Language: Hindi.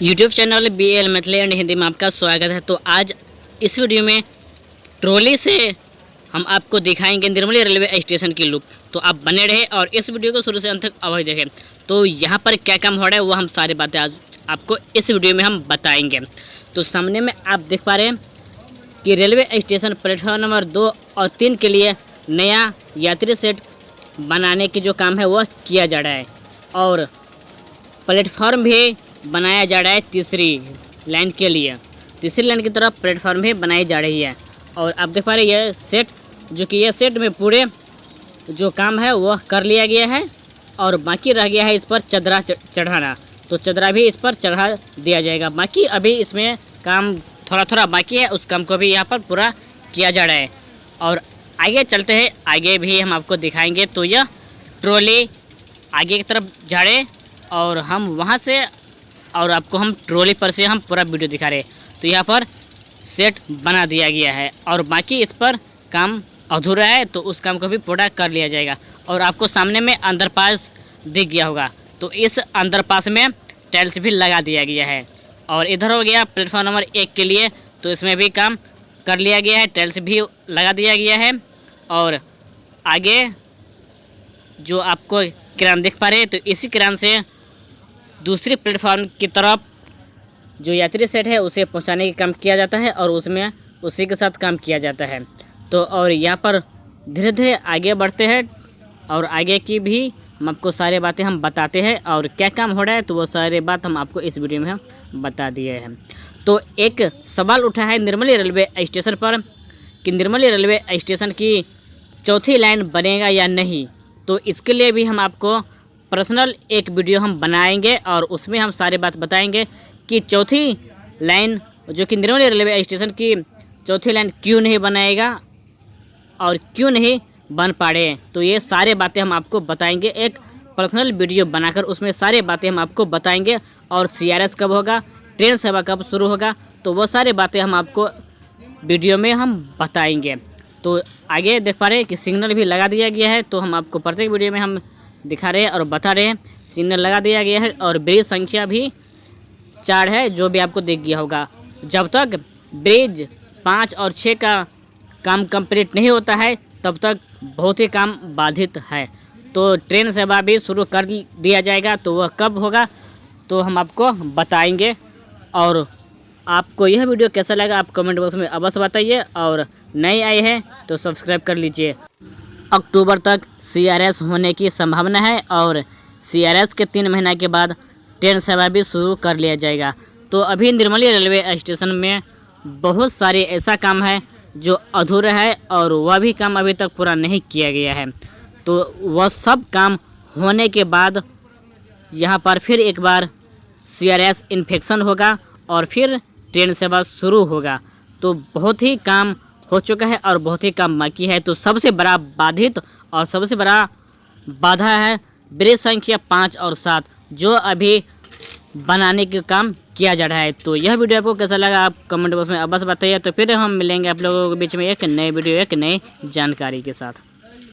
YouTube channel BL Maithili and Hindi में आपका स्वागत है। तो आज इस वीडियो में ट्रॉली से हम आपको दिखाएंगे निर्मली रेलवे स्टेशन की लुक। तो आप बने रहे और इस वीडियो को शुरू से अंत तक अवश्य देखें। तो यहाँ पर क्या काम हो रहा है वो हम सारी बातें आज आपको इस वीडियो में हम बताएंगे। तो सामने में आप देख पा रहे हैं कि रेलवे स्टेशन प्लेटफॉर्म नंबर 2 और 3 के लिए नया यात्री सेट बनाने की जो काम है वह किया जा रहा है और प्लेटफॉर्म भी बनाया जा रहा है। तीसरी लाइन के लिए तीसरी लाइन की तरफ प्लेटफॉर्म भी बनाई जा रही है। और आप देख पा रहे हैं यह सेट में पूरे जो काम है वह कर लिया गया है और बाकी रह गया है इस पर चदरा चढ़ाना। तो चदरा भी इस पर चढ़ा दिया जाएगा। बाकी अभी इसमें काम थोड़ा थोड़ा बाकी है, उस काम को भी यहाँ पर पूरा किया जा रहा है। और आगे चलते हैं, आगे भी हम आपको दिखाएंगे। तो यह ट्रॉली आगे की तरफ जा रहे और हम वहाँ से और आपको हम ट्रॉली पर से हम पूरा वीडियो दिखा रहे। तो यहाँ पर सेट बना दिया गया है और बाकी इस पर काम अधूरा है, तो उस काम को भी पूरा कर लिया जाएगा। और आपको सामने में अंडरपास दिख गया होगा, तो इस अंडरपास में टाइल्स भी लगा दिया गया है। और इधर हो गया प्लेटफॉर्म नंबर 1 के लिए, तो इसमें भी काम कर लिया गया है, टाइल्स भी लगा दिया गया है। और आगे जो आपको किरान दिख पा रहे हैं, तो इसी किरान से दूसरी प्लेटफॉर्म की तरफ जो यात्री सेट है उसे पहुंचाने का काम किया जाता है और उसमें उसी के साथ काम किया जाता है। तो और यहाँ पर धीरे धीरे आगे बढ़ते हैं और आगे की भी हम आपको सारी बातें हम बताते हैं और क्या काम हो रहा है, तो वो सारी बात हम आपको इस वीडियो में हम बता दिए हैं। तो एक सवाल उठा है निर्मली रेलवे स्टेशन पर कि निर्मली रेलवे स्टेशन की चौथी लाइन बनेगा या नहीं। तो इसके लिए भी हम आपको पर्सनल एक वीडियो हम बनाएंगे और उसमें हम सारी बात बताएंगे कि चौथी लाइन जो कि निर्मली रेलवे स्टेशन की चौथी लाइन क्यों नहीं बनाएगा और क्यों नहीं बन पा रहे। तो ये सारी बातें हम आपको बताएंगे, एक पर्सनल वीडियो बनाकर उसमें सारी बातें हम आपको बताएंगे। और CRS कब होगा, ट्रेन सेवा कब शुरू होगा, तो वो सारी बातें हम आपको वीडियो में हम बताएंगे। तो आगे देख पा रहे हैं कि सिग्नल भी लगा दिया गया है, तो हम आपको प्रत्येक वीडियो में हम दिखा रहे हैं और बता रहे हैं। सिग्नल लगा दिया गया है और ब्रिज संख्या भी 4 है, जो भी आपको दिख गया होगा। जब तक ब्रिज 5 और 6 का काम कंप्लीट नहीं होता है तब तक बहुत ही काम बाधित है। तो ट्रेन सेवा भी शुरू कर दिया जाएगा, तो वह कब होगा तो हम आपको बताएंगे। और आपको यह वीडियो कैसा लगा आप कमेंट बॉक्स में अवश्य बताइए और नए आए हैं तो सब्सक्राइब कर लीजिए। अक्टूबर तक CRS होने की संभावना है और CRS के 3 महीना के बाद ट्रेन सेवा भी शुरू कर लिया जाएगा। तो अभी निर्मली रेलवे स्टेशन में बहुत सारे ऐसा काम है जो अधूरा है और वह भी काम अभी तक पूरा नहीं किया गया है। तो वह सब काम होने के बाद यहाँ पर फिर एक बार CRS इन्फेक्शन होगा और फिर ट्रेन सेवा शुरू होगा। तो बहुत ही काम हो चुका है और बहुत ही काम बाकी है। तो सबसे बड़ा बाधित और सबसे बड़ा बाधा है ब्रिज संख्या 5 और 7 जो अभी बनाने का काम किया जा रहा है। तो यह वीडियो आपको कैसा लगा आप कमेंट बॉक्स में अवश्य बताइए। तो फिर हम मिलेंगे आप लोगों के बीच में एक नए वीडियो एक नई जानकारी के साथ।